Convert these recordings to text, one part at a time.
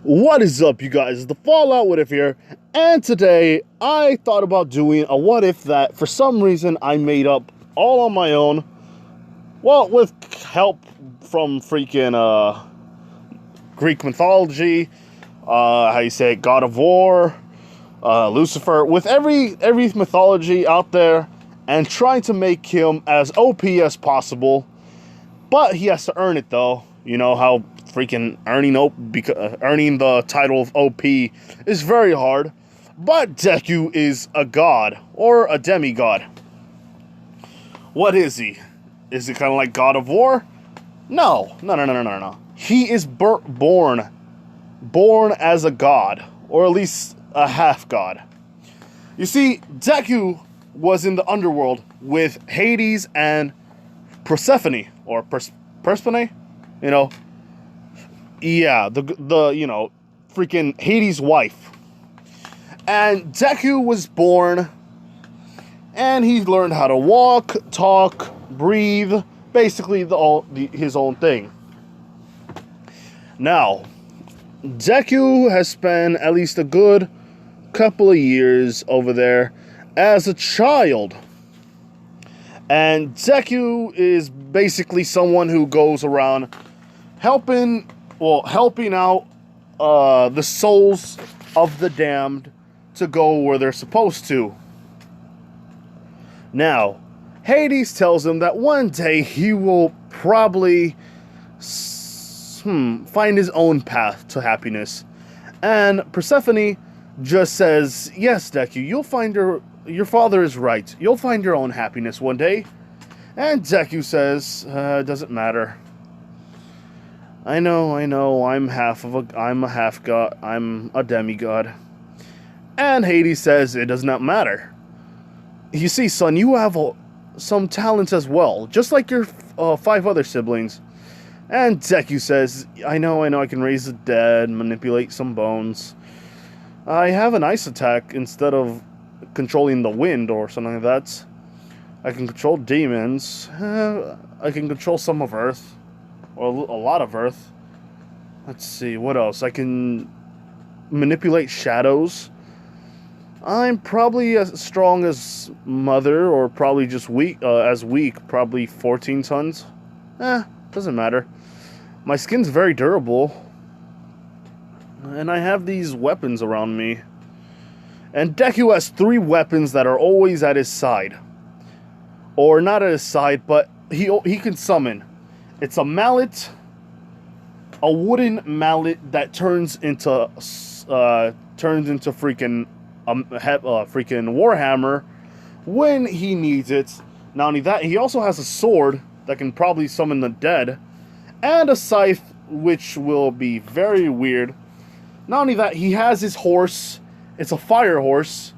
What is up, you guys? The Fallout What If here, and today I thought about doing a what if that for some reason I made up all on my own. Well, with help from freaking Greek mythology, how you say it, God of War, Lucifer, with every mythology out there, and trying to make him as OP as possible. But he has to earn it, though. You know how freaking earning the title of OP is very hard. But Deku is a god, or a demigod. What is he? Is he kind of like God of War? No. He is born as a god, or at least a half god. You see, Deku was in the Underworld with Hades and Persephone, or Persephone, you know, yeah, the freaking Hades' wife. And Deku was born, and he learned how to walk, talk, breathe, basically his own thing. Now, Deku has spent at least a good couple of years over there as a child. And Deku is basically someone who goes around helping out the souls of the damned to go where they're supposed to. Now, Hades tells him that one day he will probably find his own path to happiness. And Persephone just says, yes, Deku, you'll find your father is right. You'll find your own happiness one day. And Deku says, doesn't matter. I know, I'm a half god, I'm a demigod. And Hades says, it does not matter. You see, son, you have some talents as well, just like your 5 other siblings. And Deku says, I know, I can raise the dead, manipulate some bones. I have an ice attack instead of controlling the wind or something like that. I can control demons. I can control some of Earth. Or a lot of Earth. Let's see, what else? I can manipulate shadows. I'm probably as strong as Mother, or probably just weak, probably 14 tons. Doesn't matter. My skin's very durable. And I have these weapons around me. And Deku has 3 weapons that are always at his side. Or not at his side, but he can summon. It's a mallet, a wooden mallet that turns into freaking Warhammer when he needs it. Not only that, he also has a sword that can probably summon the dead, and a scythe, which will be very weird. Not only that, he has his horse. It's a fire horse.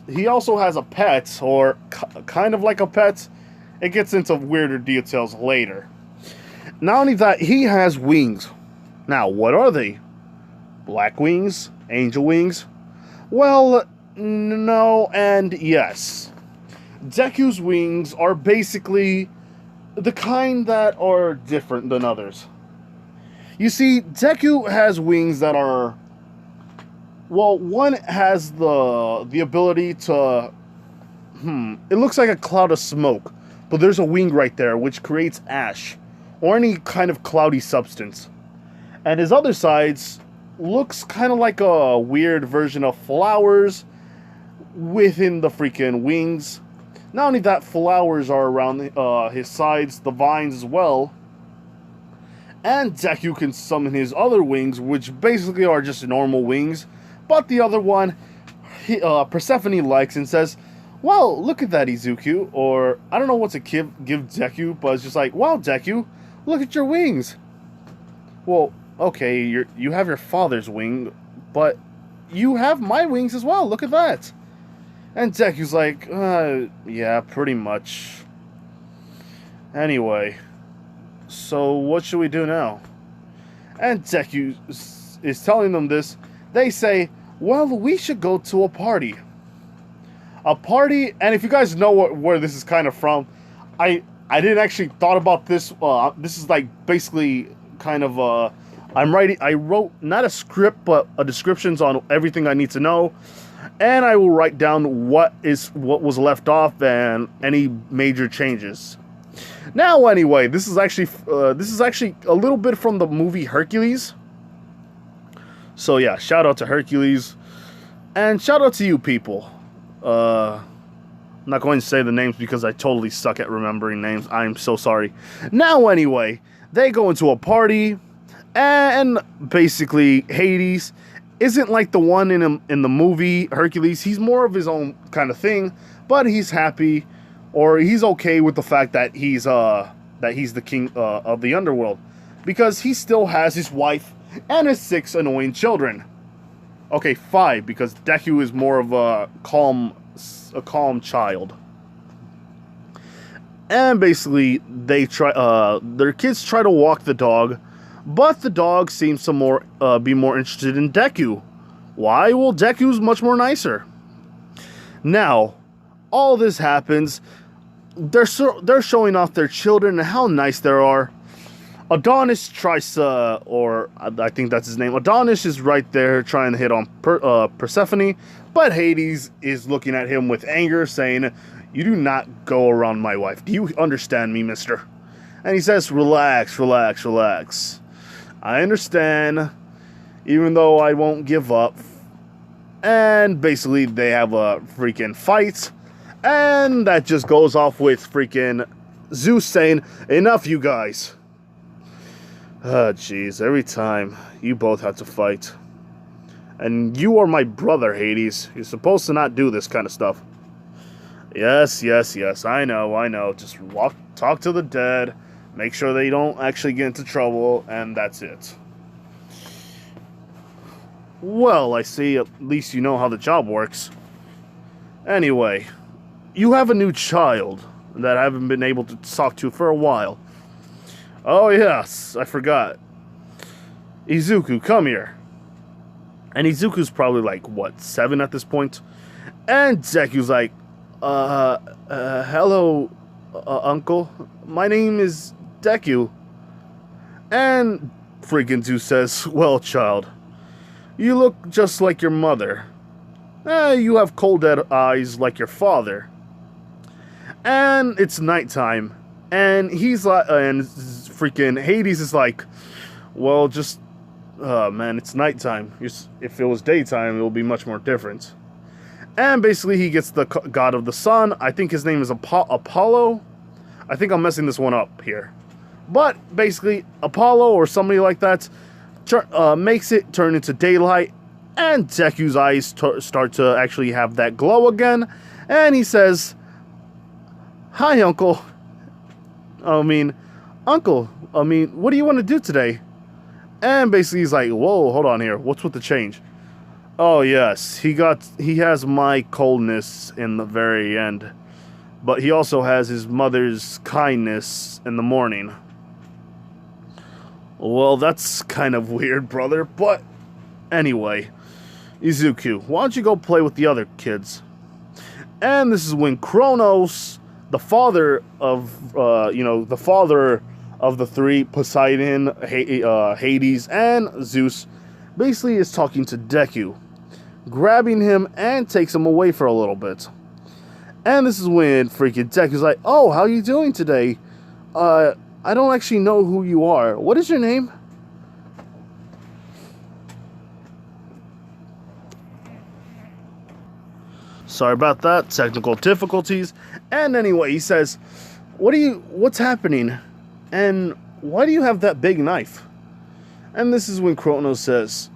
He also has a pet, or kind of like a pet. It gets into weirder details later. Not only that, he has wings. Now, what are they? Black wings? Angel wings? Well, no and yes. Deku's wings are basically the kind that are different than others. You see, Deku has wings that are... Well, one has the ability to... It looks like a cloud of smoke, but there's a wing right there which creates ash, or any kind of cloudy substance. And his other sides looks kind of like a weird version of flowers within the freaking wings. Not only that, flowers are around his sides, the vines as well. And Deku can summon his other wings, which basically are just normal wings. But the other one, Persephone likes and says, well, look at that, Izuku. Or, I don't know what to give Deku, but it's just like, wow, Deku, look at your wings. Well, okay, you have your father's wing, but you have my wings as well, look at that. And Deku's like, yeah, pretty much. Anyway, so what should we do now? And Deku is telling them this. They say, well, we should go to a party. A party, and if you guys know where this is kind of from, I didn't actually thought about this. This is like basically kind of I wrote not a script, but a descriptions on everything I need to know. And I will write down what was left off and any major changes. Now, anyway, this is actually a little bit from the movie Hercules. So yeah, shout out to Hercules, and shout out to you people. I'm not going to say the names because I totally suck at remembering names. I'm so sorry. Now, anyway, they go into a party, and basically Hades isn't like the one in the movie Hercules. He's more of his own kind of thing, but he's happy, or he's okay with the fact that he's the king of the Underworld, because he still has his wife and his 6 annoying children. Okay, 5, because Deku is more of a calm child. And basically, their kids try to walk the dog, but the dog seems to be more interested in Deku. Why? Well, Deku's much more nicer. Now, all this happens. They're showing off their children and how nice they are. Adonis tries to, or I think that's his name. Adonis is right there trying to hit on Persephone, but Hades is looking at him with anger, saying, "You do not go around my wife. Do you understand me, mister?" And he says, "Relax, relax, relax. I understand, even though I won't give up." And basically, they have a freaking fight, and that just goes off with freaking Zeus saying, "Enough, you guys." Oh, jeez, every time you both have to fight. And you are my brother, Hades. You're supposed to not do this kind of stuff. Yes, yes, yes, I know. Just talk to the dead, make sure they don't actually get into trouble, and that's it. Well, I see, at least you know how the job works. Anyway, you have a new child that I haven't been able to talk to for a while. Oh, yes, I forgot. Izuku, come here. And Izuku's probably like, what, 7 at this point? And Deku's like, hello, uncle. My name is Deku. And freaking Zeus says, well, child, you look just like your mother. You have cold dead eyes like your father. And it's nighttime. And he's like, and freaking Hades is like, well, just, man, it's nighttime. If it was daytime, it would be much more different. And basically, he gets the god of the sun. I think his name is Apollo. I think I'm messing this one up here. But basically, Apollo or somebody like that makes it turn into daylight. And Deku's eyes start to actually have that glow again. And he says, "Hi, uncle. Uncle, what do you want to do today?" And basically he's like, whoa, hold on here. What's with the change? Oh, yes, he has my coldness in the very end. But he also has his mother's kindness in the morning. Well, that's kind of weird, brother. But anyway, Izuku, why don't you go play with the other kids? And this is when Kronos, the father of the 3, Poseidon, Hades, and Zeus, basically is talking to Deku, grabbing him and takes him away for a little bit. And this is when freaking Deku's like, "Oh, how you doing today? I don't actually know who you are. What is your name?" Sorry about that, technical difficulties. And anyway, he says, what's happening? And why do you have that big knife? And this is when Kronos says,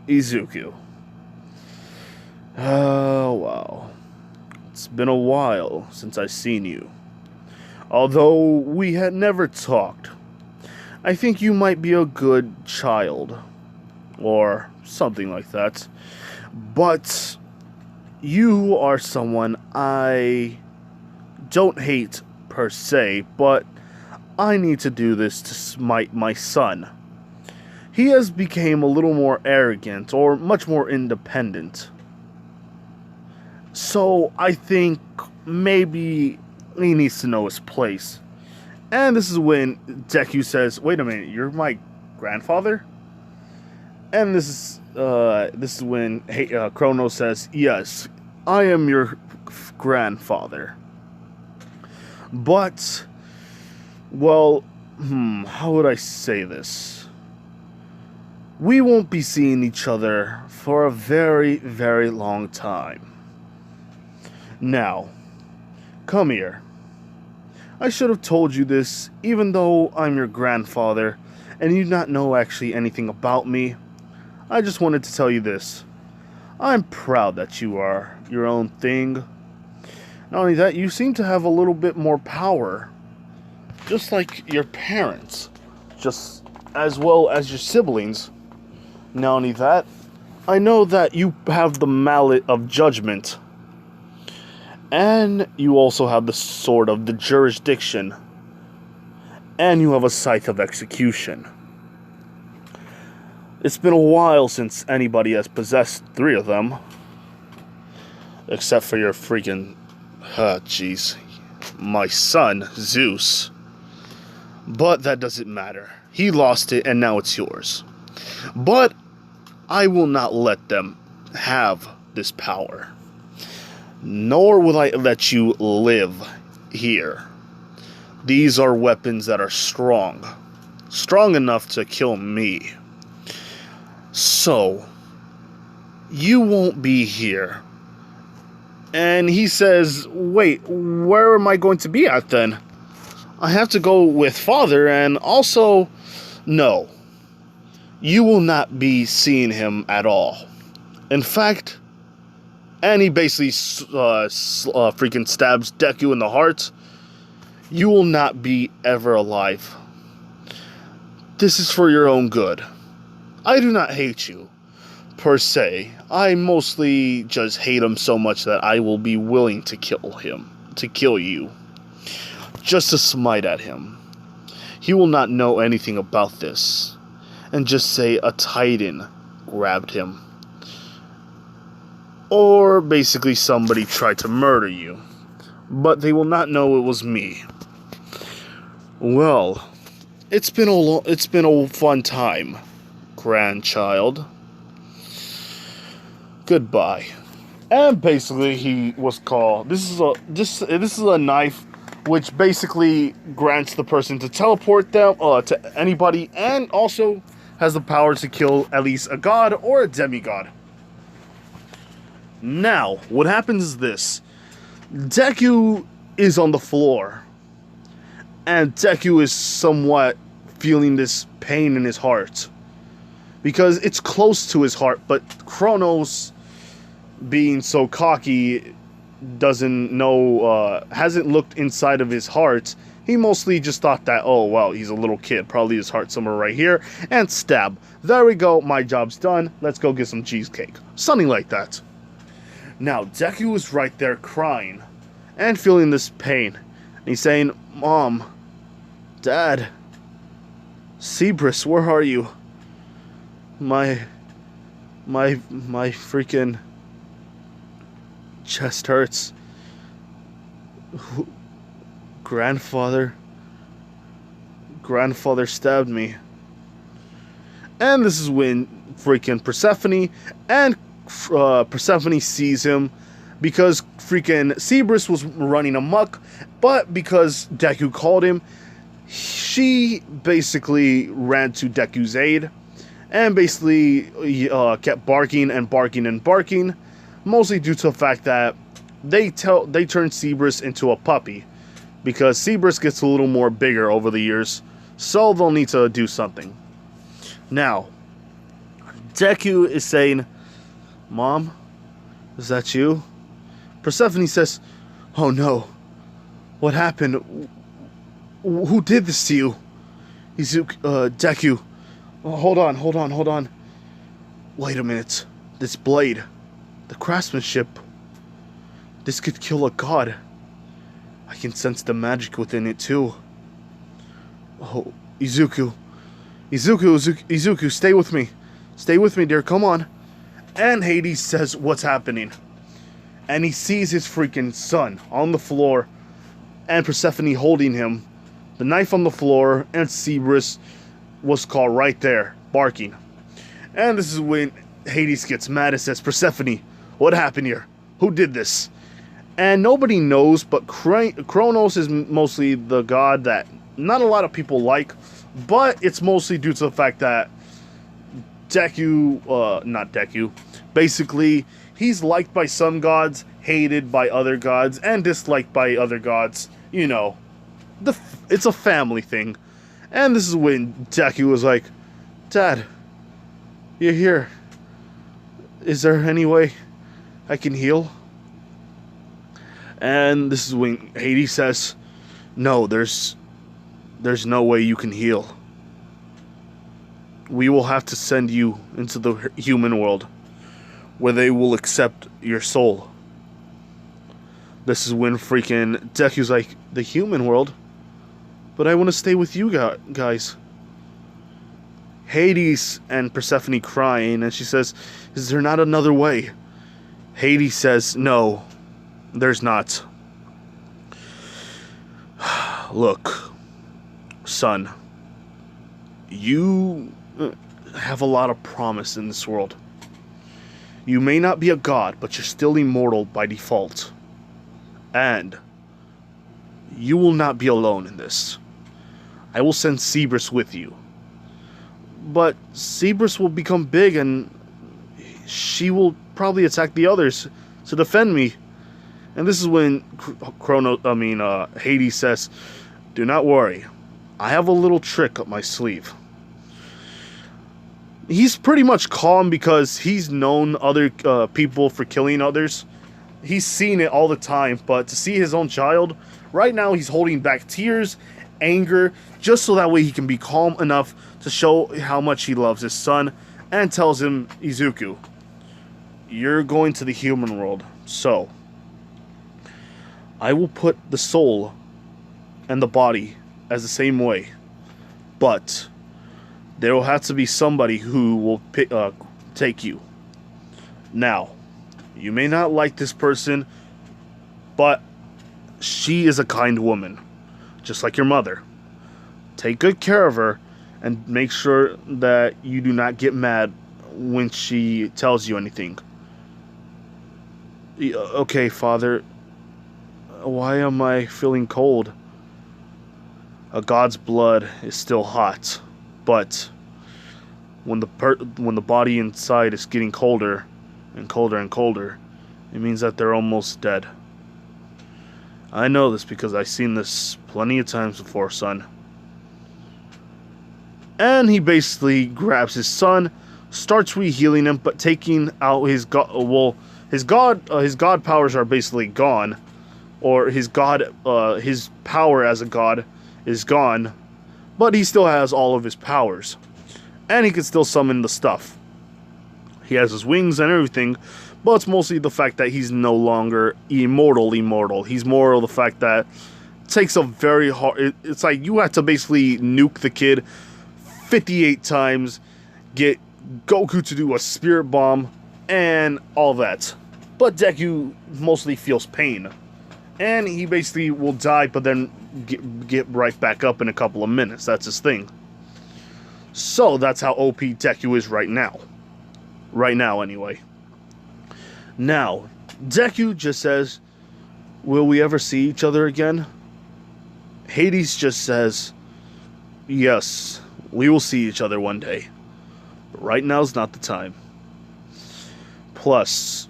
Izuku. Oh, wow. It's been a while since I've seen you. Although we had never talked, I think you might be a good child. Or something like that. But you are someone I don't hate per se, but I need to do this to smite my son. He has become a little more arrogant or much more independent. So I think maybe he needs to know his place. And this is when Deku says, "Wait a minute, you're my grandfather?" And this is when Kronos says, "Yes, I am your grandfather. But, well, how would I say this? We won't be seeing each other for a very, very long time. Now, come here. I should have told you this, even though I'm your grandfather, and you not know actually anything about me. I just wanted to tell you this. I'm proud that you are your own thing. Not only that, you seem to have a little bit more power, just like your parents, just as well as your siblings. Not only that, I know that you have the mallet of judgment, and you also have the sword of the jurisdiction, and you have a scythe of execution. It's been a while since anybody has possessed 3 of them, except for your freaking, my son, Zeus. But that doesn't matter. He lost it, and now it's yours. But I will not let them have this power. Nor will I let you live here. These are weapons that are strong. Strong enough to kill me. So, you won't be here. And he says, wait, where am I going to be at then? I have to go with father, and also, no. You will not be seeing him at all. In fact, and he basically freaking stabs Deku in the heart. You will not be ever alive. This is for your own good. I do not hate you, per se. I mostly just hate him so much that I will be willing to kill him. To kill you. Just to smite at him. He will not know anything about this. And just say a titan grabbed him. Or basically somebody tried to murder you. But they will not know it was me. Well, it's been a fun time, grandchild. Goodbye. And basically he was called, this is a knife which basically grants the person to teleport them to anybody, and also has the power to kill at least a god or a demigod. Now, what happens is this. Deku is on the floor. And Deku is somewhat feeling this pain in his heart. Because it's close to his heart, but Kronos, being so cocky, doesn't know, hasn't looked inside of his heart. He mostly just thought that, oh, well, he's a little kid. Probably his heart somewhere right here. And stab. There we go. My job's done. Let's go get some cheesecake. Something like that. Now, Deku is right there crying and feeling this pain. And he's saying, Mom, Dad, Cerberus, where are you? My freaking chest hurts. Grandfather stabbed me. And this is when freaking Persephone and Persephone sees him, because freaking Cerberus was running amok, but because Deku called him, she basically ran to Deku's aid, and basically kept barking and barking and barking, mostly due to the fact that they turned Cerberus into a puppy, because Cerberus gets a little more bigger over the years, so they'll need to do something. Now, Deku is saying, Mom, is that you? Persephone says, oh no, what happened? Who did this to you? Izuku, Deku, oh, hold on. Wait a minute, this blade, the craftsmanship, this could kill a god. I can sense the magic within it too. Oh, Izuku, stay with me, dear, come on. And Hades says, what's happening? And he sees his freaking son on the floor, and Persephone holding him, the knife on the floor, and Cerberus was caught right there, barking. And this is when Hades gets mad and says, Persephone, what happened here? Who did this? And nobody knows, but Kronos is mostly the god that not a lot of people like, but it's mostly due to the fact that Deku, basically, he's liked by some gods, hated by other gods, and disliked by other gods. You know, it's a family thing. And this is when Deku was like, Dad, you're here. Is there any way I can heal? And this is when Hades says, no, there's no way you can heal. We will have to send you into the human world, where they will accept your soul. This is when freaking Deku's like, the human world? But I want to stay with you guys. Hades and Persephone crying, and she says, is there not another way? Hades says, no, there's not. Look, son, you have a lot of promise in this world. You may not be a god, but you're still immortal by default. And you will not be alone in this. I will send Cerberus with you. But Cerberus will become big and she will probably attack the others to defend me. And this is when Hades says, do not worry. I have a little trick up my sleeve. He's pretty much calm because he's known other people for killing others. He's seen it all the time, but to see his own child, right now he's holding back tears, anger, just so that way he can be calm enough to show how much he loves his son, and tells him, Izuku, you're going to the human world, so I will put the soul and the body as the same way, but there will have to be somebody who will take you. Now, you may not like this person, but she is a kind woman, just like your mother. Take good care of her, and make sure that you do not get mad when she tells you anything. Okay, Father. Why am I feeling cold? A god's blood is still hot, but when the body inside is getting colder and colder and colder, it means that they're almost dead. I know this because I've seen this plenty of times before, son. And he basically grabs his son, starts re-healing him, but taking out his god. Well, his god powers are basically gone, or his power as a god is gone, but he still has all of his powers, and he can still summon the stuff. He has his wings and everything, but it's mostly the fact that he's no longer immortal. He's more of the fact that it takes a very hard. It's like you have to basically nuke the kid 58 times, get Goku to do a spirit bomb, and all that. But Deku mostly feels pain. And he basically will die, but then get right back up in a couple of minutes. That's his thing. So that's how OP Deku is right now. Right now, anyway. Now, Deku just says, will we ever see each other again? Hades just says, yes, we will see each other one day. But right now's not the time. Plus,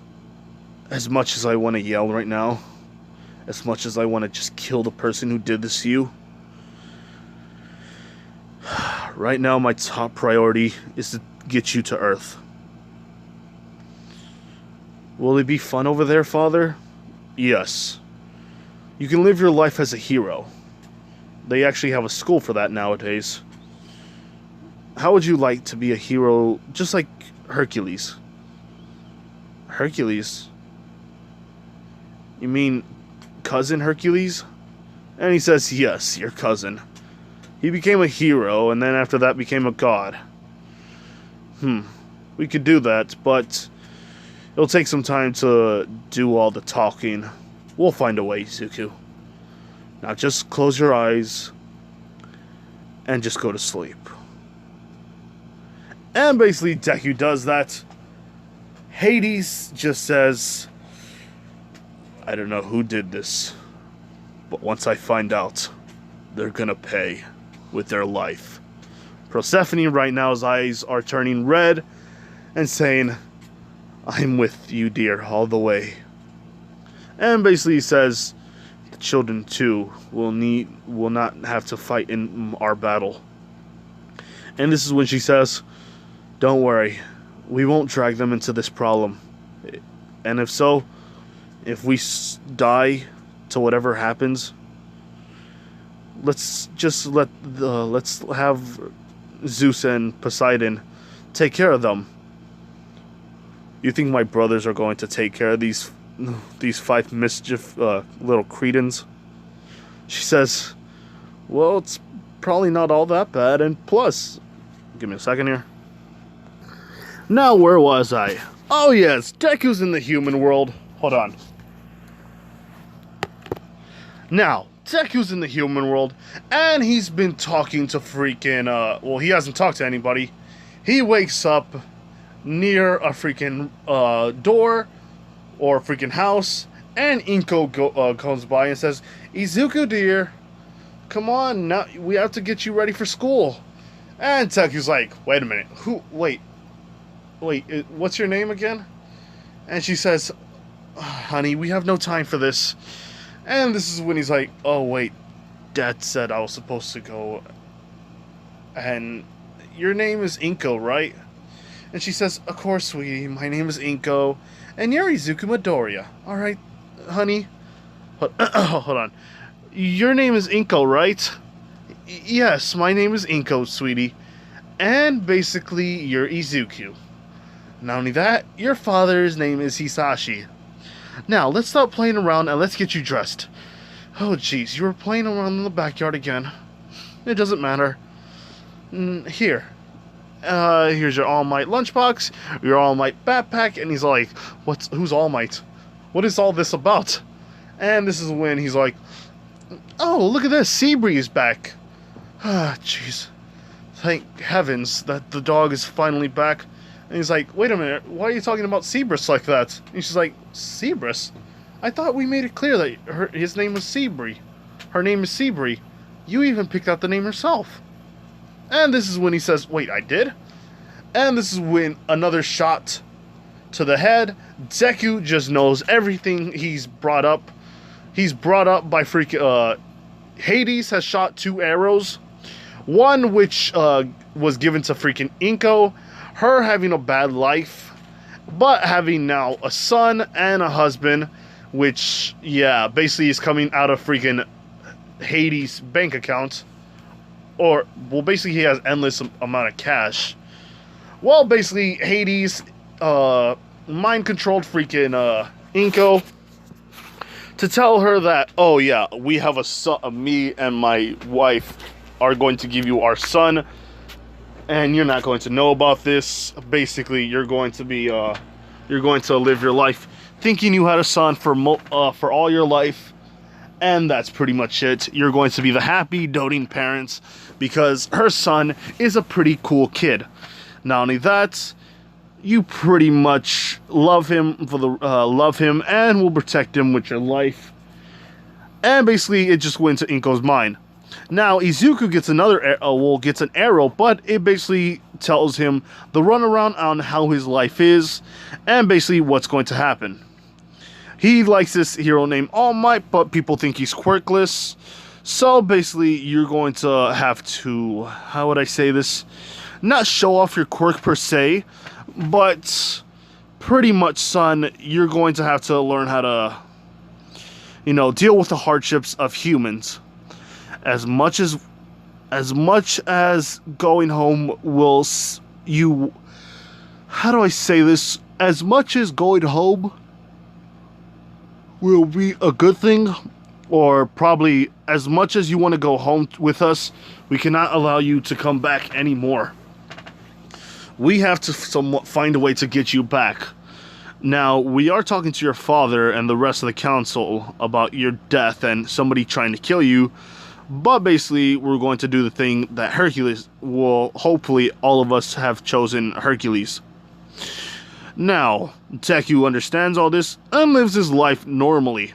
as much as I want to yell right now, as much as I want to just kill the person who did this to you, right now my top priority is to get you to Earth. Will it be fun over there, Father? Yes. You can live your life as a hero. They actually have a school for that nowadays. How would you like to be a hero just like Hercules? Hercules? You mean cousin Hercules? And he says, yes, your cousin. He became a hero, and then after that became a god. We could do that, but it'll take some time to do all the talking. We'll find a way, Izuku. Now just close your eyes and just go to sleep. And basically Deku does that. Hades just says, I don't know who did this, but once I find out, they're gonna pay with their life. Persephone right now's eyes are turning red and saying, I'm with you, dear, all the way. And basically he says, the children too will not have to fight in our battle. And this is when she says, don't worry, we won't drag them into this problem. And if so, if we die to whatever happens, let's have Zeus and Poseidon take care of them. You think my brothers are going to take care of these 5 mischief little cretins? She says, well, it's probably not all that bad, and plus, give me a second here. Now, where was I? Oh yes, Deku's in the human world. Hold on. Now, Deku's in the human world, and he's been talking to freaking, well, he hasn't talked to anybody. He wakes up near a freaking door or a freaking house, and Inko comes by and says, Izuku, dear, come on, now we have to get you ready for school. And Deku's like, wait a minute, wait, what's your name again? And she says, honey, we have no time for this. And this is when he's like, oh wait, Dad said I was supposed to go. And your name is Inko, right? And she says, of course, sweetie, my name is Inko, and you're Izuku Midoriya. Alright, honey? Hold on. Your name is Inko, right? Yes, my name is Inko, sweetie. And basically, you're Izuku. Not only that, your father's name is Hisashi. Now, let's stop playing around and let's get you dressed. Oh, jeez, you were playing around in the backyard again. It doesn't matter. Here. Here's your All Might lunchbox, your All Might backpack, and he's like, who's All Might? What is all this about? And this is when he's like, oh, look at this, Seabree is back. Ah, jeez. Thank heavens that the dog is finally back. And he's like, wait a minute, why are you talking about Cerberus like that? And she's like, Cerberus? I thought we made it clear that his name was Seabree. Her name is Seabree. You even picked out the name yourself. And this is when he says, wait, I did? And this is when another shot to the head. Deku just knows everything he's brought up. He's brought up by freaking... Hades has shot 2 arrows. One which was given to freaking Inko. Her having a bad life. But having now a son and a husband. Which, yeah, basically is coming out of freaking Hades' bank account. Or, well, basically he has endless amount of cash. Well, basically, Hades, mind-controlled freaking, Inko to tell her that, oh yeah, we have a son, me and my wife are going to give you our son, and you're not going to know about this. Basically, you're going to be, you're going to live your life thinking you had a son for all your life. And that's pretty much it. You're going to be the happy, doting parents because her son is a pretty cool kid. Not only that, you pretty much love him and will protect him with your life. And basically, it just went to Inko's mind. Now, Izuku gets gets an arrow, but it basically tells him the runaround on how his life is and basically what's going to happen. He likes this hero named All Might, but people think he's quirkless. So basically, you're going to have to, how would I say this? Not show off your quirk per se, but pretty much, son, you're going to have to learn how to, you know, deal with the hardships of humans. As much as going home will how do I say this? As much as going home will be a good thing, or probably as much as you want to go home with us, we cannot allow you to come back anymore. We have to somewhat find a way to get you back. Now, we are talking to your father and the rest of the council about your death and somebody trying to kill you, But basically, we're going to do the thing that Hercules will, hopefully, all of us have chosen Hercules. Now, Deku understands all this and lives his life normally.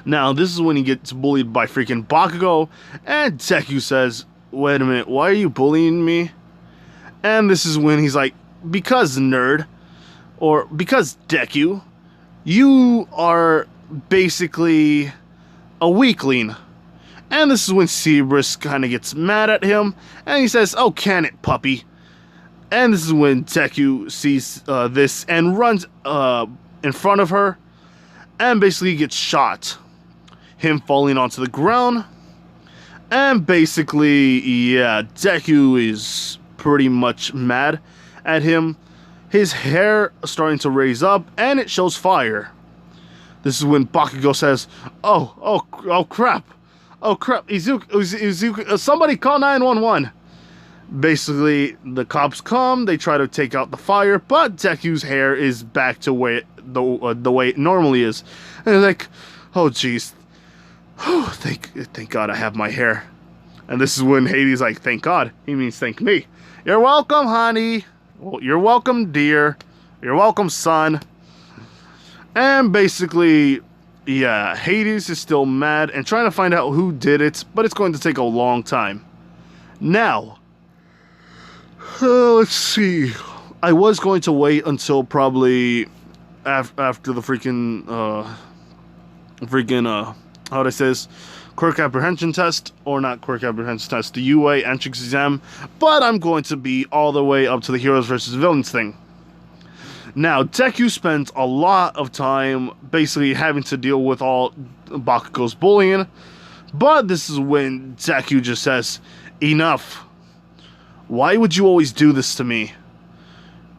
Now, this is when he gets bullied by freaking Bakugo, and Deku says, "Wait a minute, why are you bullying me?" And this is when he's like, "Because, nerd," or "Because, Deku, you are basically a weakling." And this is when Cerberus kind of gets mad at him, and he says, "Oh, can it, puppy?" And this is when Deku sees this and runs in front of her, and basically gets shot. Him falling onto the ground, and basically, yeah, Deku is pretty much mad at him. His hair starting to raise up, and it shows fire. This is when Bakugo says, oh crap. Oh crap, Izuku, somebody call 911. Basically, the cops come, they try to take out the fire, but Deku's hair is back to the way it normally is. And they're like, oh jeez, thank God I have my hair. And this is when Hades like, thank God, he means thank me. You're welcome, honey. Well, you're welcome, dear. You're welcome, son. And basically, yeah, Hades is still mad and trying to find out who did it, but it's going to take a long time. Now, let's see. I was going to wait until probably after the how do I say this? Quirk apprehension test, or not quirk apprehension test, the UA entrance exam, but I'm going to be all the way up to the heroes versus villains thing. Now, Deku spends a lot of time basically having to deal with all Bakugo's bullying, but this is when Deku just says, enough. Why would you always do this to me?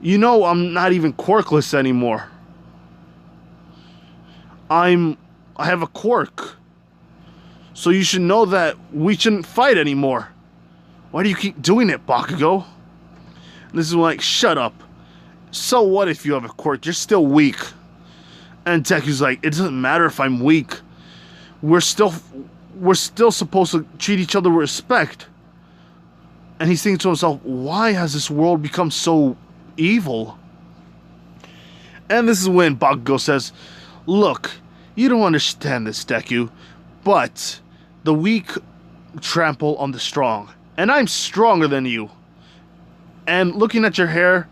You know I'm not even quirkless anymore. I have a quirk. So you should know that we shouldn't fight anymore. Why do you keep doing it, Bakugo? This is like, shut up. So what if you have a quirk? You're still weak. And Deku's like, it doesn't matter if I'm weak. We're still supposed to treat each other with respect. And he's thinking to himself, why has this world become so evil? And this is when Bakugo says, look, you don't understand this, Deku, but the weak trample on the strong. And I'm stronger than you. And looking at your hair,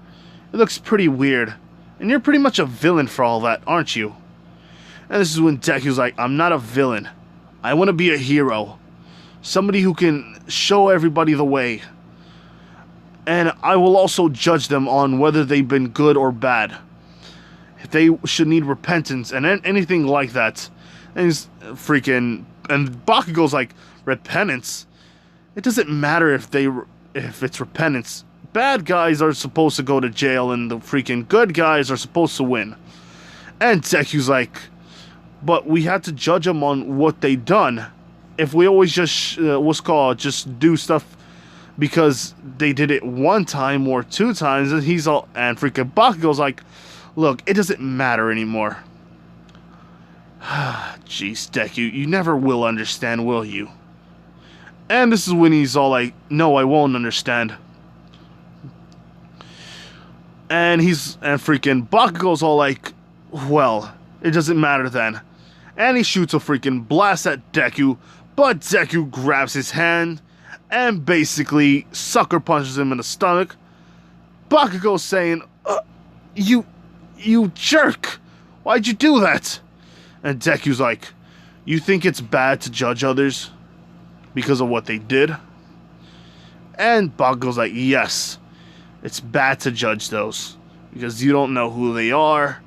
it looks pretty weird. And you're pretty much a villain for all that, aren't you? And this is when Deku's like, I'm not a villain. I want to be a hero. Somebody who can show everybody the way. And I will also judge them on whether they've been good or bad. If they should need repentance and anything like that. And he's freaking... And Bakugo's like, repentance? It doesn't matter if it's repentance. Bad guys are supposed to go to jail and the freaking good guys are supposed to win. And Deku's like, but we had to judge them on what they done. If we always just, just do stuff because they did it one time or two times, and freaking Bakugo's like, look, it doesn't matter anymore. Jeez, Deku, you never will understand, will you? And this is when he's all like, no, I won't understand. And freaking Bakugo's all like, well, it doesn't matter then. And he shoots a freaking blast at Deku, but Deku grabs his hand and basically sucker punches him in the stomach. Bakugo's saying, you jerk! Why'd you do that? And Deku's like, you think it's bad to judge others because of what they did? And Bakugo's like, yes, it's bad to judge those because you don't know who they are,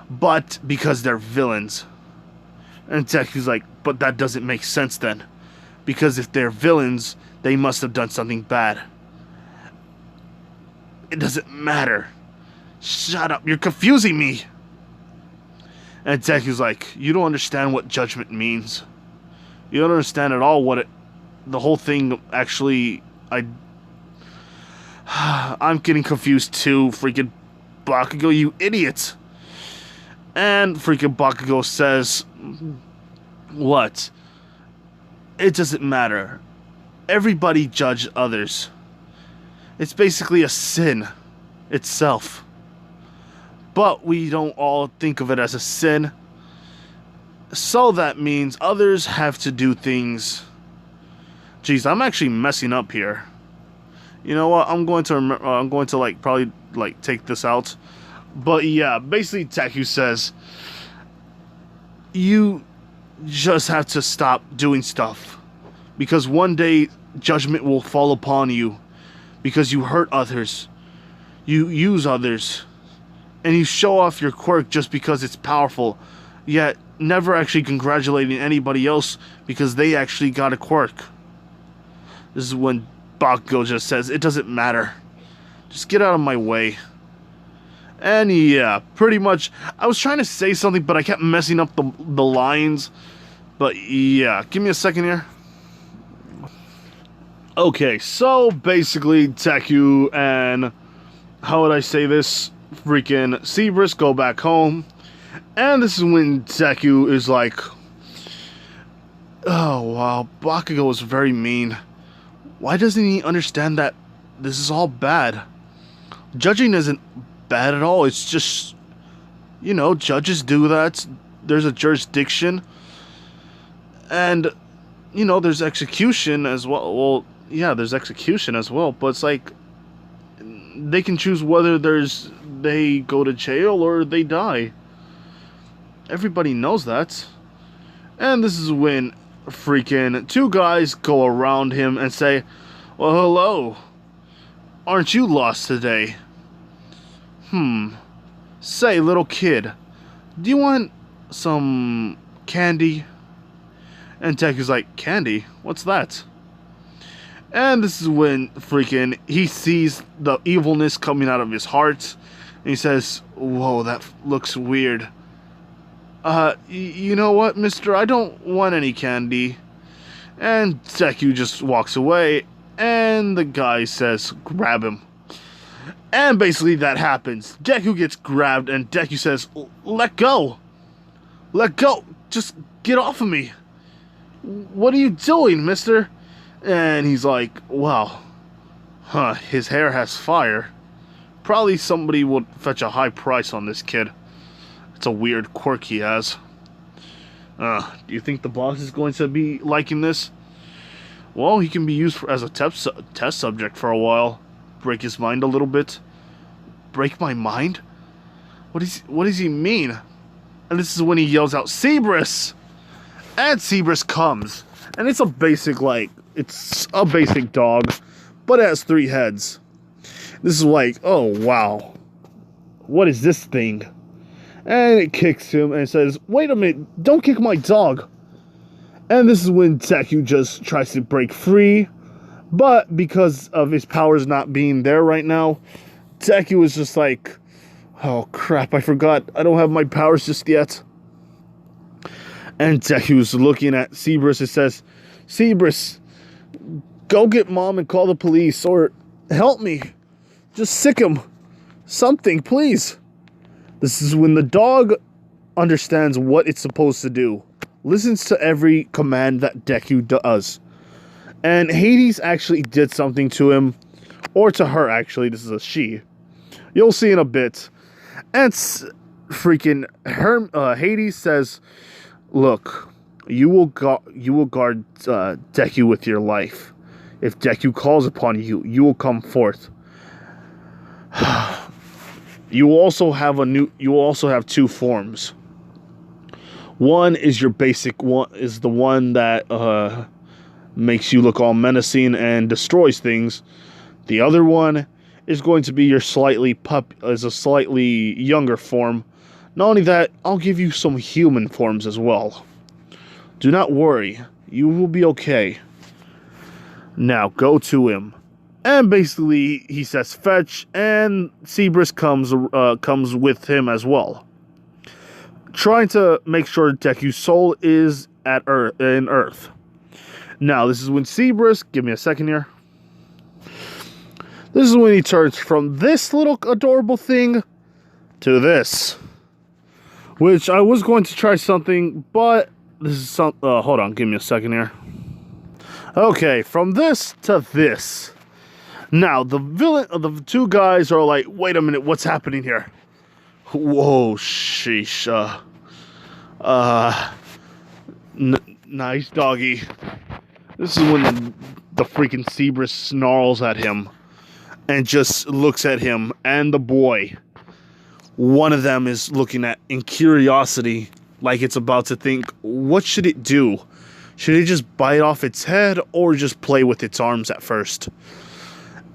but because they're villains. And Deku's like, but that doesn't make sense then, because if they're villains, they must have done something bad. It doesn't matter. Shut up, you're confusing me. And Deku's like, you don't understand what judgment means. You don't understand at all what the whole thing actually, I'm getting confused too, freaking Bakugo, you idiot. And freaking Bakugo says, what? it doesn't matter. Everybody judge others. It's basically a sin itself. But we don't all think of it as a sin. So that means others have to do things. Jeez, I'm actually messing up here. You know what? I'm going to like probably like take this out. But yeah, basically Deku says you just have to stop doing stuff, because one day judgment will fall upon you because you hurt others, you use others, and you show off your quirk just because it's powerful, yet never actually congratulating anybody else because they actually got a quirk. This is when Bakugo just says, it doesn't matter. Just get out of my way. And yeah, pretty much, I was trying to say something, but I kept messing up the lines. But yeah, give me a second here. Okay, so basically Deku and, how would I say this, freaking Cerberus go back home. And this is when Deku is like, oh wow, Bakugo is very mean. Why doesn't he understand that this is all bad? Judging isn't bad at all. It's just, you know, judges do that. There's a jurisdiction. And, you know, there's execution as well. Well, yeah, there's execution as well. But it's like, they can choose whether they go to jail or they die. Everybody knows that. And this is when freaking two guys go around him and say, well, hello. Aren't you lost today? Say, little kid, do you want some candy? And Deku's like, candy? What's that? And this is when freaking he sees the evilness coming out of his heart. And he says, whoa, that looks weird. You know what, mister? I don't want any candy. And Deku just walks away. And the guy says, grab him. And basically that happens. Deku gets grabbed and Deku says, let go. Let go. Just get off of me. What are you doing, mister? And he's like, wow. His hair has fire. Probably somebody would fetch a high price on this kid. It's a weird quirk he has. Do you think the boss is going to be liking this? Well, he can be used as a test subject for a while. Break his mind a little bit. Break my mind? What does he mean? And this is when he yells out, Cerberus! And Cerberus comes. And it's a basic, it's a basic dog, but it has 3 heads. This is like, oh wow. What is this thing? And it kicks him and says, wait a minute, don't kick my dog. And this is when Deku just tries to break free. But because of his powers not being there right now, Deku is just like, oh crap, I forgot. I don't have my powers just yet. And Deku's looking at Cerberus and says, Cerberus, go get mom and call the police, or help me. Just sick him. Something, please. This is when the dog understands what it's supposed to do. Listens to every command that Deku does. And Hades actually did something to him. Or to her, actually. This is a she. You'll see in a bit. And freaking Hades says, look, you will guard Deku with your life. If Deku calls upon you, you will come forth. You will also have 2 forms. One is your basic one, is the one that makes you look all menacing and destroys things. The other one is going to be your slightly younger form. Not only that, I'll give you some human forms as well. Do not worry, you will be okay. Now go to him. And basically, he says fetch, and Cerberus comes with him as well. Trying to make sure Deku's soul is in Earth. Now, this is when Cerberus, give me a second here. This is when he turns from this little adorable thing to this. Which I was going to try something, but this is hold on, give me a second here. Okay, from this to this. Now, the two guys are like, wait a minute, what's happening here? Whoa, sheesh. Nice doggy. This is when the freaking Cerberus snarls at him and just looks at him and the boy. One of them is looking at in curiosity, like it's about to think, what should it do? Should it just bite off its head or just play with its arms at first?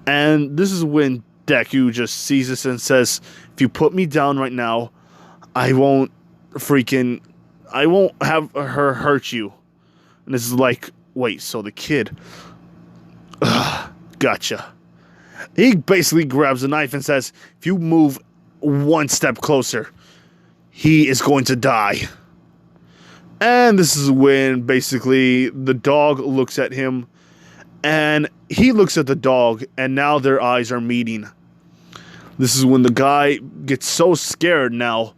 And this is when Deku just sees this and says, if you put me down right now, I won't have her hurt you. And this is like, wait, so the kid. Gotcha. He basically grabs a knife and says, if you move one step closer, he is going to die. And this is when basically the dog looks at him and he looks at the dog and now their eyes are meeting. This is when the guy gets so scared now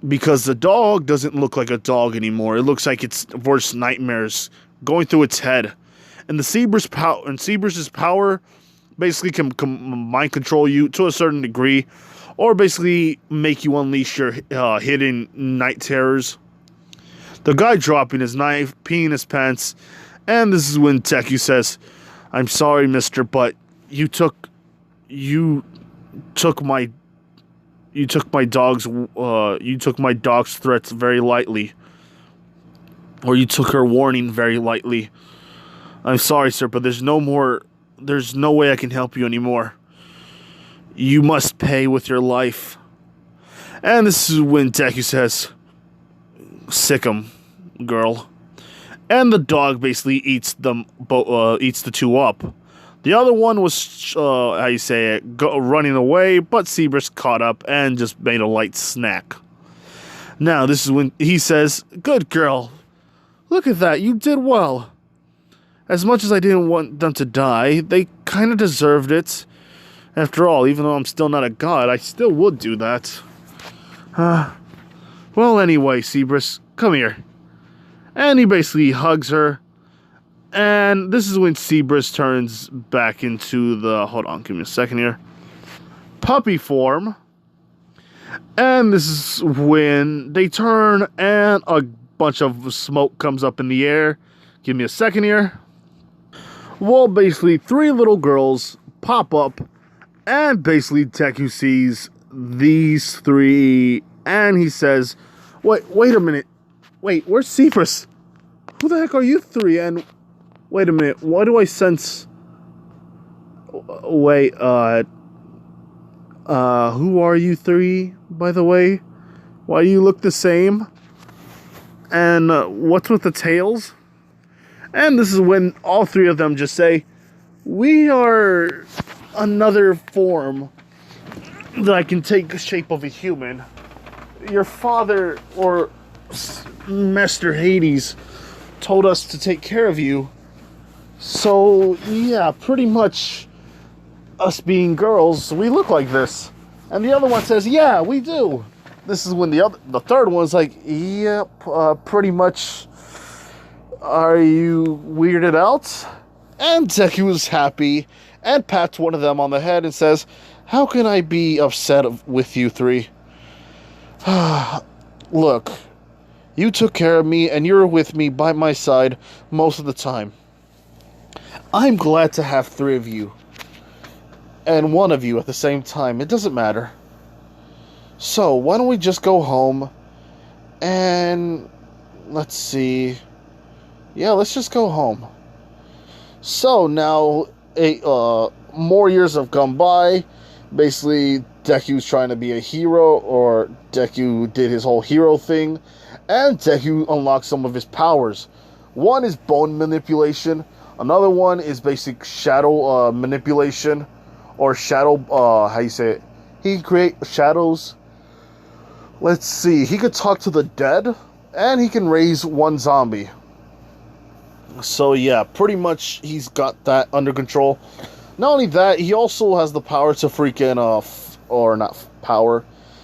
because the dog doesn't look like a dog anymore. It looks like its worst nightmares going through its head. And the Cerberus's power basically can mind control you to a certain degree, or basically make you unleash your hidden night terrors. The guy dropping his knife, peeing his pants, and this is when Deku says, "I'm sorry, mister, but you took my dog's threats very lightly, or you took her warning very lightly. I'm sorry, sir, but there's no way I can help you anymore. You must pay with your life." And this is when Deku says, "Sick 'em, girl." And the dog basically eats the two up. The other one was, running away, but Cerberus caught up and just made a light snack. Now, this is when he says, "Good girl. Look at that, you did well. As much as I didn't want them to die, they kind of deserved it. After all, even though I'm still not a god, I still would do that. Well, anyway, Cerberus, come here." And he basically hugs her. And this is when Cerberus turns back into the... Hold on, give me a second here. Puppy form. And this is when they turn and a bunch of smoke comes up in the air. Give me a second here. Well, basically, 3 little girls pop up. And basically, Deku sees these 3. And he says, wait a minute. Wait, where's Cerberus? Who the heck are you 3? And wait a minute, why do I sense... Wait, who are you 3, by the way? Why do you look the same? And what's with the tails? And this is when all 3 of them just say, we are another form that can take the shape of a human. Your father, or Master Hades, told us to take care of you. So, yeah, pretty much us being girls, we look like this. And the other one says, yeah, we do. This is when the third one's like, yep, pretty much. Are you weirded out? And Deku is happy and pats one of them on the head and says, how can I be upset with you 3? Look, you took care of me and you're with me by my side most of the time. I'm glad to have 3 of you. And 1 of you at the same time. It doesn't matter. So, why don't we just go home and... let's see... yeah, let's just go home. So, now, more years have gone by. Basically, Deku's trying to be a hero, or Deku did his whole hero thing. And Deku unlocks some of his powers. One is bone manipulation. Another one is basic shadow manipulation. Or shadow, how you say it? He can create shadows. Let's see. He could talk to the dead. And he can raise 1 zombie. So yeah, pretty much he's got that under control. Not only that, he also has the power to freaking, or not power.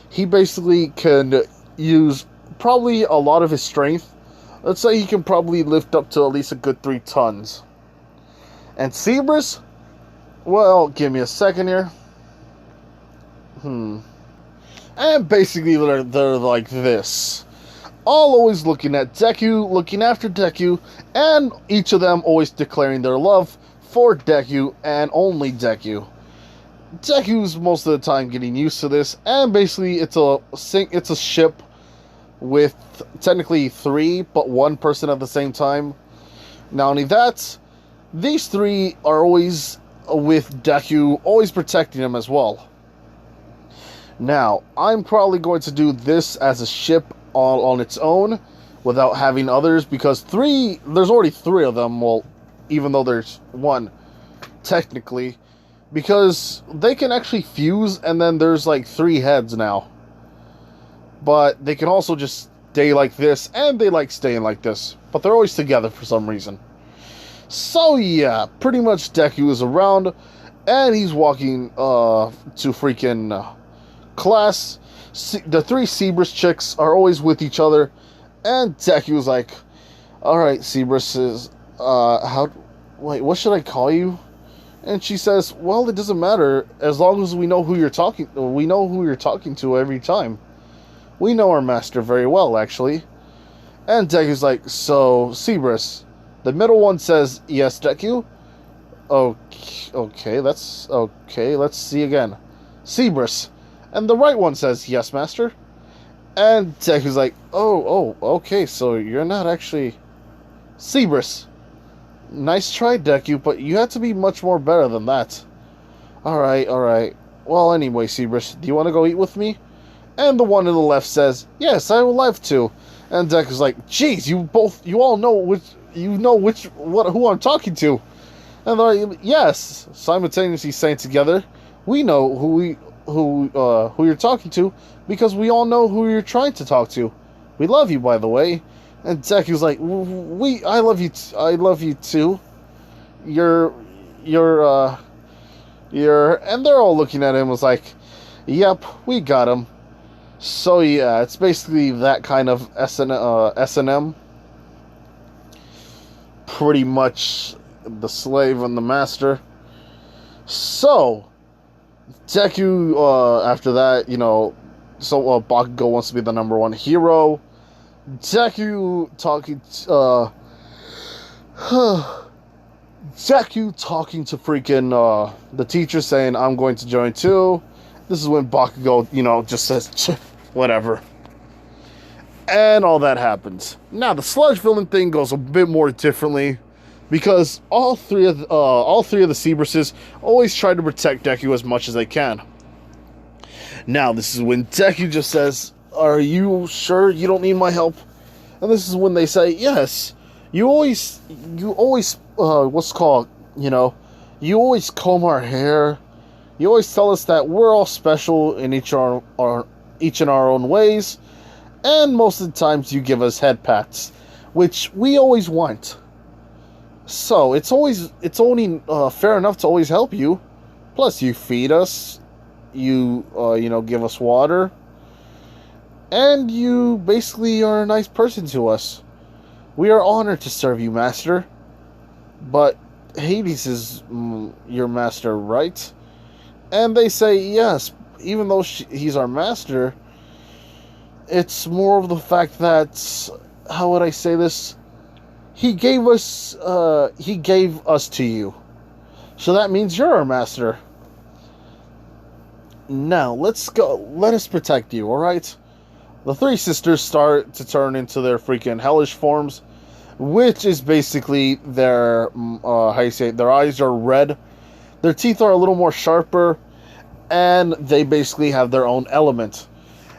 He basically can use probably a lot of his strength. Let's say he can probably lift up to at least a good 3 tons. And Cerberus? Well, give me a second here. And basically they're like this. All always looking at Deku, looking after Deku, and each of them always declaring their love for Deku and only Deku. Deku's most of the time getting used to this, and basically it's a ship with technically 3, but 1 person at the same time. Not only that, these 3 are always with Deku, always protecting him as well. Now, I'm probably going to do this as a ship all on its own, without having others, because there's already 3 of them, well, even though there's 1, technically, because they can actually fuse, and then there's like 3 heads now. But they can also just stay like this, and they like staying like this, but they're always together for some reason. So yeah, pretty much Deku is around, and he's walking to freaking class. The 3 Cerberus chicks are always with each other, and Deku's like, "Alright, Cerberus is, what should I call you?" And she says, "Well, it doesn't matter, as long as we know who you're talking to every time. We know our master very well, actually." And Deku's like, "So, Cerberus." The middle one says, "Yes, Deku." Okay, let's see again. "Cerberus." And the right one says, "Yes, master." And Deku's like, oh, okay, so you're not actually Cerberus. Nice try, Deku, but you had to be much more better than that. Alright. Well, anyway, Cerberus, do you want to go eat with me? And the one to the left says, "Yes, I would love to." And Deku's like, "Jeez, you all know who I'm talking to." And they're like, "Yes," simultaneously saying together, "We know who you're talking to, because we all know who you're trying to talk to. We love you, by the way." And Deku's like, I love you too. You're," and they're all looking at him, was like, "Yep, we got him." So yeah, it's basically that kind of S&M. Pretty much the slave and the master. So Deku, after that, Bakugo wants to be the #1 hero. Deku talking to freaking the teacher, saying, "I'm going to join too." This is when Bakugo, just says, whatever. And all that happens. Now, the Sludge villain thing goes a bit more differently, because all three of the Cerberuses always try to protect Deku as much as they can. Now, this is when Deku just says, "Are you sure you don't need my help?" And this is when they say, "Yes, you always, you always comb our hair. You always tell us that we're all special in each in our own ways, and most of the times you give us head pats, which we always want. So it's only fair enough to always help you. Plus, you feed us, you give us water, and you basically are a nice person to us. We are honored to serve you, master. But Hades is your master, right?" And they say, "Yes, even though he's our master, it's more of the fact that, how would I say this? He gave us to you. So that means you're our master. Now, let us protect you, alright?" The 3 sisters start to turn into their freaking hellish forms, which is basically their, their eyes are red, their teeth are a little more sharper, and they basically have their own element.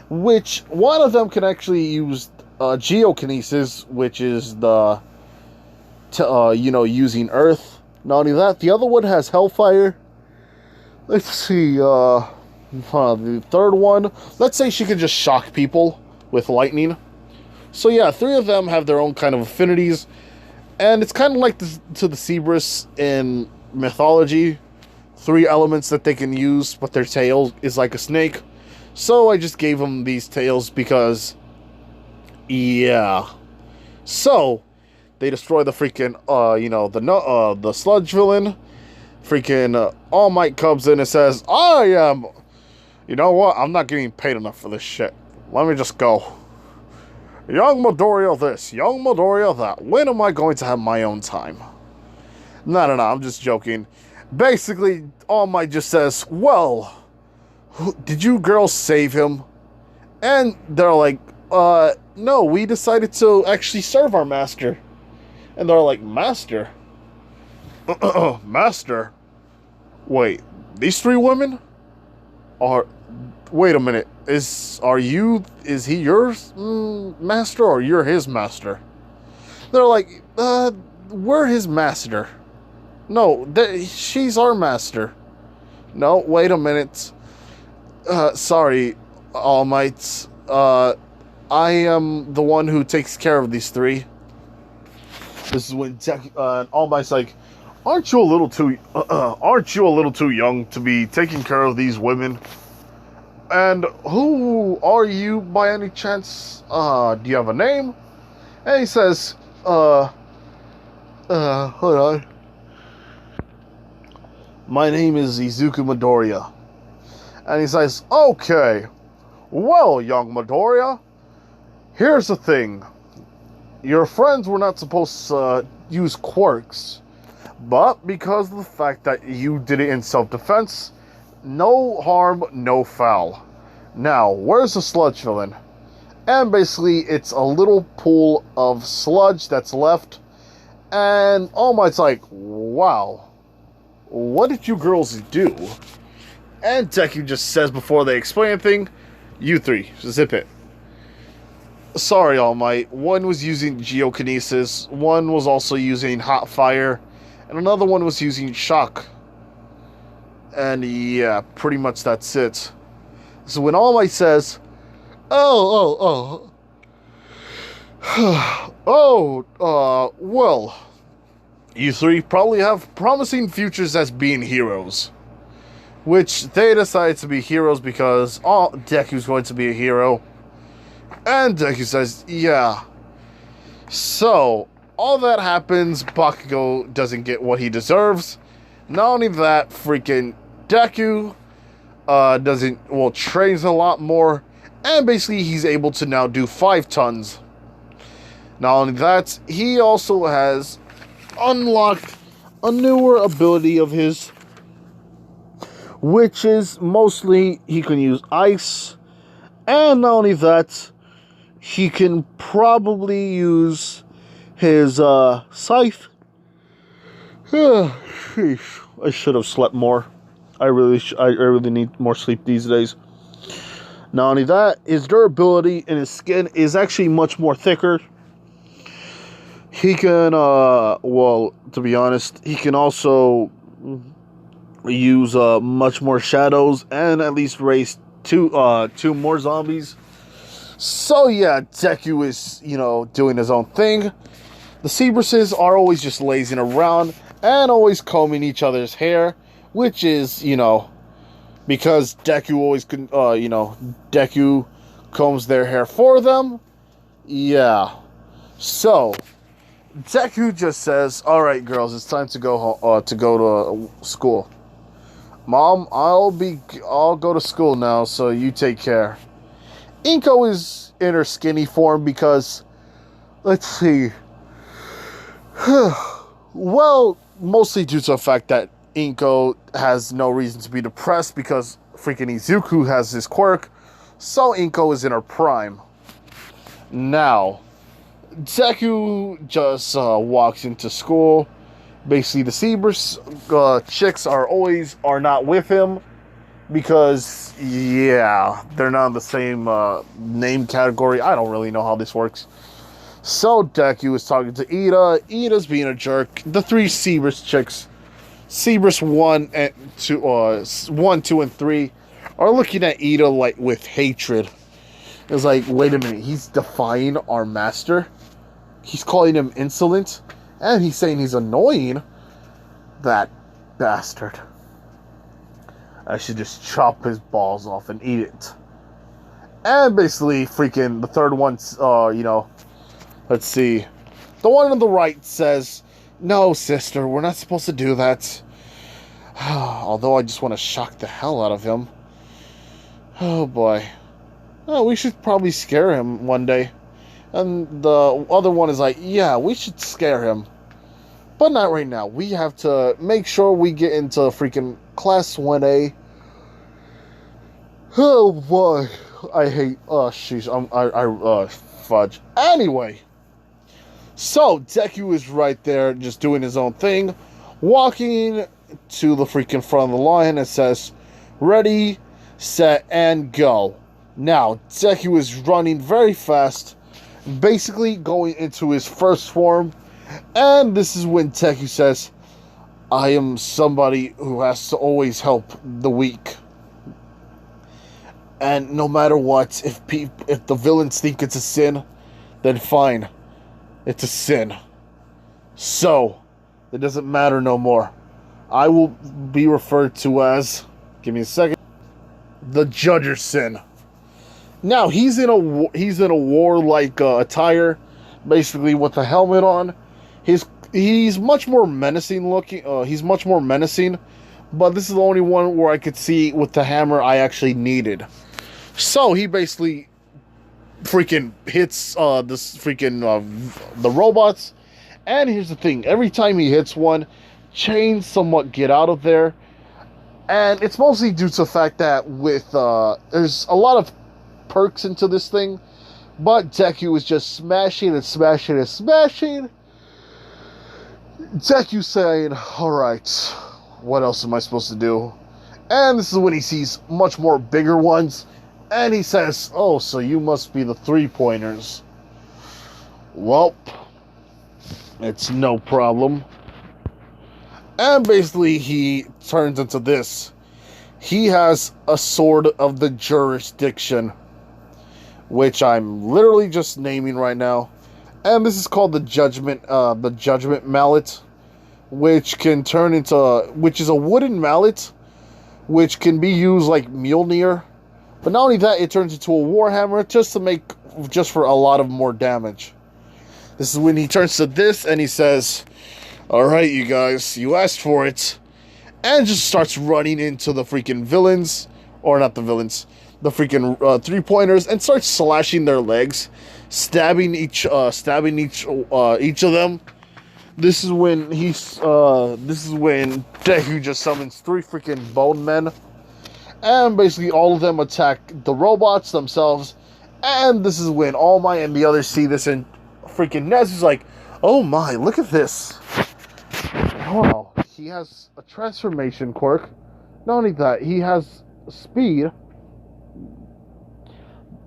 Which, one of them can actually use geokinesis, which is using earth. Not only that, the other one has hellfire. Let's see, the 3rd one, let's say she can just shock people with lightning. So yeah, 3 of them have their own kind of affinities, and it's kind of like to the Cerberus in mythology. 3 elements that they can use, but their tail is like a snake. So I just gave them these tails because, yeah. So, They destroy the freaking, the Sludge villain. Freaking All Might comes in and says, I am... You know what? I'm not getting paid enough for this shit. Let me just go. Young Midoriya this, young Midoriya that. When am I going to have my own time? No, I'm just joking. Basically, All Might just says, well, did you girls save him? And they're like, no, we decided to actually serve our master. And they're like, master? Master? Wait, these three women? Wait a minute. Is he your master or you're his master? They're like, we're his master. No, she's our master. No, wait a minute. Sorry, All Might. I am the one who takes care of these three. This is when All Might's like, aren't you a little too young to be taking care of these women? And who are you by any chance? Do you have a name? And he says, hold on. My name is Izuku Midoriya. And he says, okay. Well, young Midoriya, here's the thing. Your friends were not supposed to use quirks. But because of the fact that you did it in self-defense, no harm, no foul. Now, where's the Sludge villain? And basically, it's a little pool of sludge that's left. And All Might's like, wow. What did you girls do? And Deku just says before they explain anything, you three, zip it. Sorry, All Might. One was using geokinesis, one was also using hot fire, and another one was using shock. And yeah, pretty much that's it. So when All Might says, well, you three probably have promising futures as being heroes. Which they decide to be heroes because Deku's going to be a hero. And Deku says, yeah. So, all that happens, Bakugo doesn't get what he deserves. Not only that, freaking Deku trains a lot more. And basically, he's able to now do 5 tons. Not only that, he also has unlocked a newer ability of his, which is mostly he can use ice. And not only that, he can probably use his scythe. I should have slept more. I really need more sleep these days. Not only that, his durability in his skin is actually much more thicker. He can, to be honest, he can also use much more shadows and at least raise two more zombies. So yeah, Deku is, doing his own thing. The Cerberuses are always just lazing around and always combing each other's hair, which is, because Deku always, Deku combs their hair for them. Yeah. So, Deku just says, "All right, girls, it's time to go to school. Mom, I'll go to school now, so you take care." Inko is in her skinny form because, let's see. Well, mostly due to the fact that Inko has no reason to be depressed because freaking Izuku has his quirk, so Inko is in her prime. Now, Deku just walks into school. Basically, the Cerberus chicks are not with him because, yeah, they're not in the same name category. I don't really know how this works. So Deku is talking to Ida. Ida's being a jerk. The 3 Cerberus chicks, Cerberus 1, 2, and 3, are looking at Ida like with hatred. It's like, wait a minute, he's defying our master? He's calling him insolent? And he's saying he's annoying? That bastard. I should just chop his balls off and eat it. And basically, freaking, the third one's, let's see. The one on the right says, "No, sister, we're not supposed to do that." Although I just want to shock the hell out of him. Oh boy. Oh, we should probably scare him one day. And the other one is like, yeah, we should scare him. But not right now. We have to make sure we get into freaking Class 1A. Oh boy. I hate, sheesh, fudge. Anyway. So, Deku is right there, just doing his own thing. Walking to the freaking front of the line and says, "Ready, set, and go." Now, Deku is running very fast, basically going into his first form, and this is when Deku says, "I am somebody who has to always help the weak. And no matter what, if the villains think it's a sin, then fine, it's a sin. So, it doesn't matter no more. I will be referred to as, give me a second, the Judger Sin." Now, he's in a warlike attire, basically with a helmet on. He's much more menacing looking. He's much more menacing, but this is the only one where I could see with the hammer I actually needed. So he basically freaking hits the robots. And here's the thing: every time he hits one, chains somewhat get out of there, and it's mostly due to the fact that there's a lot of perks into this thing, but Deku is just smashing and smashing and smashing. Deku saying, "Alright, what else am I supposed to do?" And this is when he sees much more bigger ones, and he says, "Oh, so you must be the 3-pointers. Well, it's no problem." And basically, he turns into this. He has a sword of the jurisdiction, which I'm literally just naming right now. And this is called the Judgment Mallet, which is a wooden mallet, which can be used like Mjolnir. But not only that, it turns into a warhammer just for a lot of more damage. This is when he turns to this and he says, "Alright, you guys, you asked for it." And just starts running into the freaking villains. Or not the villains. The freaking 3-pointers. And starts slashing their legs. Stabbing each of them. This is when Deku just summons 3 freaking bone men. And basically all of them attack the robots themselves. And this is when All Might and the others see this, and freaking Nezu's like, "Oh my, look at this. Wow, he has a transformation quirk. Not only that, he has speed.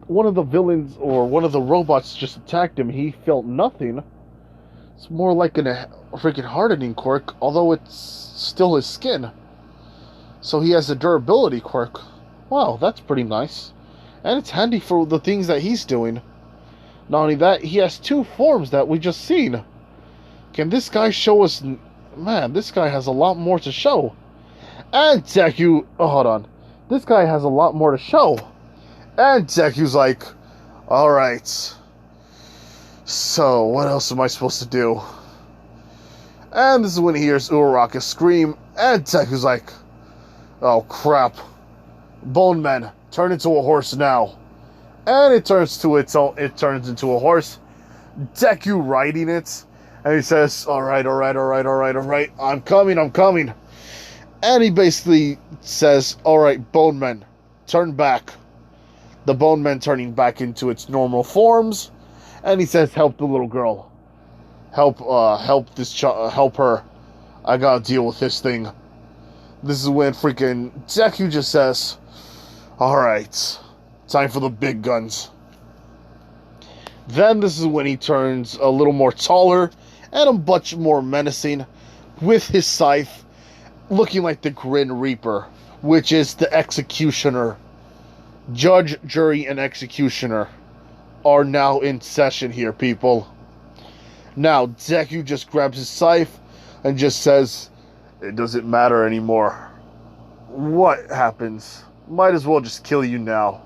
One of the villains, or one of the robots just attacked him. He felt nothing. It's more like a freaking hardening quirk, although it's still his skin. So he has a durability quirk. Wow, that's pretty nice. And it's handy for the things that he's doing. Not only that, he has 2 forms that we just seen. Can this guy show us? Man, this guy has a lot more to show." And Deku, hold on. This guy has a lot more to show. And Deku's like, "Alright. So, what else am I supposed to do?" And this is when he hears Uraraka scream. And Deku's like, "Oh crap. Bone Men, turn into a horse now." And it turns into a horse. Deku riding it. And he says, "Alright. I'm coming. And he basically says, "Alright, Bone Men, turn back." The Bone Men turning back into its normal forms. And he says, "Help the little girl. Help her. I gotta deal with this thing." This is when freaking Deku just says, "Alright, time for the big guns." Then this is when he turns a little more taller and a much more menacing with his scythe, looking like the Grim Reaper, which is the executioner. Judge, jury, and executioner are now in session here, people. Now, Deku just grabs his scythe and just says, "It doesn't matter anymore. What happens? Might as well just kill you now."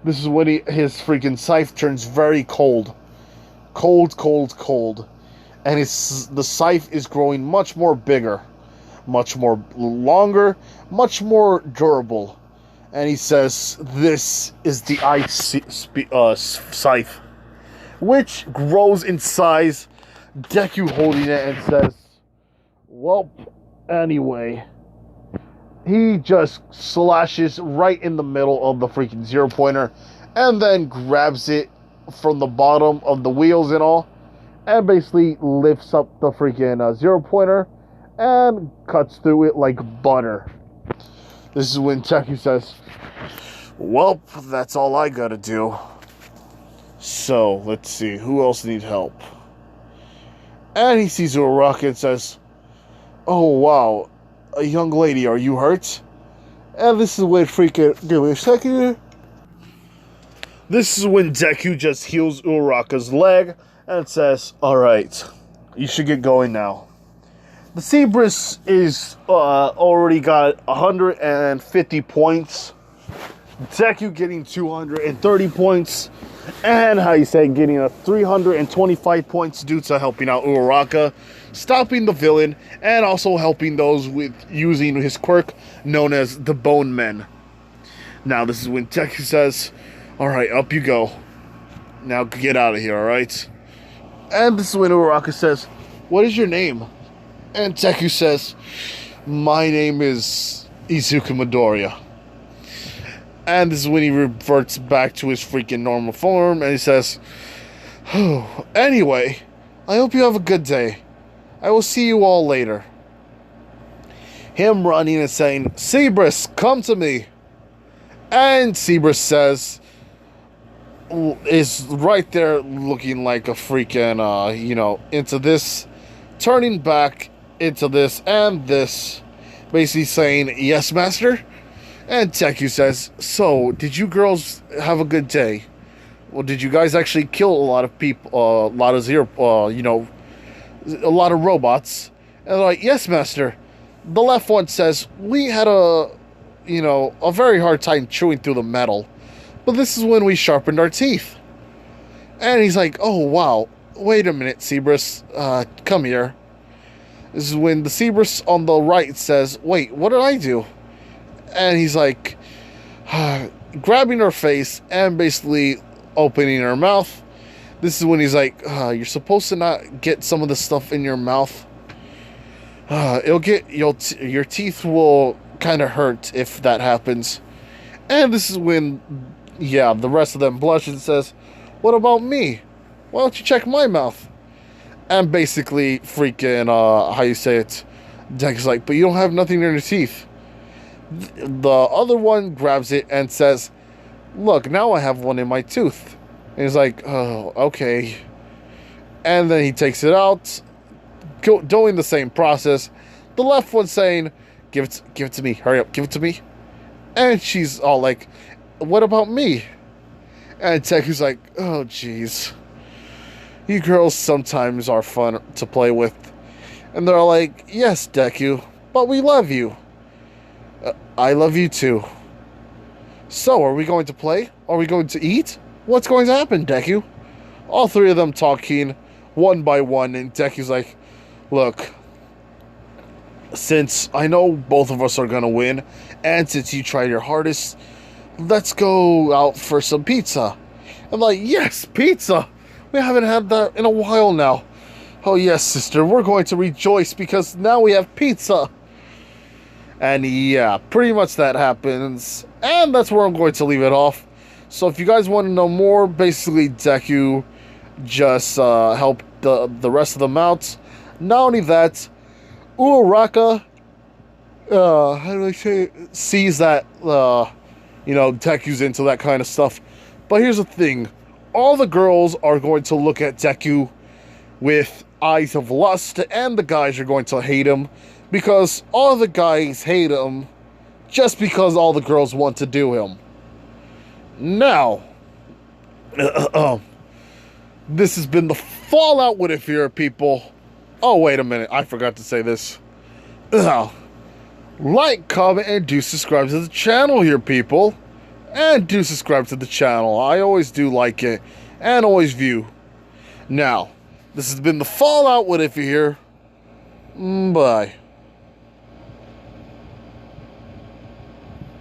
This is when his freaking scythe turns very cold. cold, cold, cold. And the scythe is growing much more bigger, much more longer, much more durable. And he says, this is the ice scythe, which grows in size. Deku holding it and says, well, anyway. He just slashes right in the middle of the freaking zero pointer and then grabs it from the bottom of the wheels and all and basically lifts up the freaking zero pointer and cuts through it like butter. This is when Deku says, well, that's all I gotta do. So, let's see, who else needs help? And he sees Uraraka and says, oh, wow, a young lady, are you hurt? And this is when freaking, give me a second here. This is when Deku just heals Uraraka's leg and says, alright, you should get going now. The Cerberus is already got 150 points. Deku getting 230 points. And getting a 325 points due to helping out Uraraka, stopping the villain, and also helping those with using his quirk known as the Bone Men. Now this is when Deku says, alright, up you go. Now get out of here, alright? And this is when Uraraka says, what is your name? And Deku says, my name is Izuku Midoriya. And this is when he reverts back to his freaking normal form, and he says, oh, anyway, I hope you have a good day. I will see you all later. Him running and saying, Cerberus, come to me. And Cerberus says, is right there looking like a freaking, into this, turning back into this and this, basically saying, yes, master? And Deku says, so, did you girls have a good day? Well, did you guys actually kill a lot of people, a lot of robots? And they're like, yes, master. The left one says, we had a very hard time chewing through the metal. But this is when we sharpened our teeth. And he's like, oh, wow. Wait a minute, Cerberus. Come here. This is when the Cerberus on the right says, wait, what did I do? And he's like, grabbing her face and basically opening her mouth. This is when he's like, you're supposed to not get some of the stuff in your mouth. It'll get, your teeth will kind of hurt if that happens. And this is when, the rest of them blush and says, what about me? Why don't you check my mouth? And basically, freaking, Deku's like, but you don't have nothing in your teeth. The other one grabs it and says, look, now I have one in my tooth. And he's like, oh, okay. And then he takes it out, doing the same process. The left one saying, give it to me, hurry up, give it to me. And she's all like, what about me? And Deku's like, oh, jeez. You girls sometimes are fun to play with. And they're like, yes, Deku, but we love you. I love you too. So, are we going to play? Are we going to eat? What's going to happen, Deku? All three of them talking, one by one, and Deku's like, look, since I know both of us are going to win, and since you tried your hardest, let's go out for some pizza. I'm like, yes, pizza! We haven't had that in a while now. Oh yes, sister, we're going to rejoice because now we have pizza. And yeah, pretty much that happens. And that's where I'm going to leave it off. So if you guys want to know more, basically Deku just helped the rest of them out. Not only that, Uraraka, sees that, Deku's into that kind of stuff. But here's the thing. All the girls are going to look at Deku with eyes of lust, and the guys are going to hate him. Because all the guys hate him just because all the girls want to do him. Now, this has been the Fallout with Inferior people. Oh, wait a minute. I forgot to say this. Like, comment, and do subscribe to the channel here, people. And do subscribe to the channel. I always do like it. And always view. Now, this has been the Fallout What If you're here. Bye.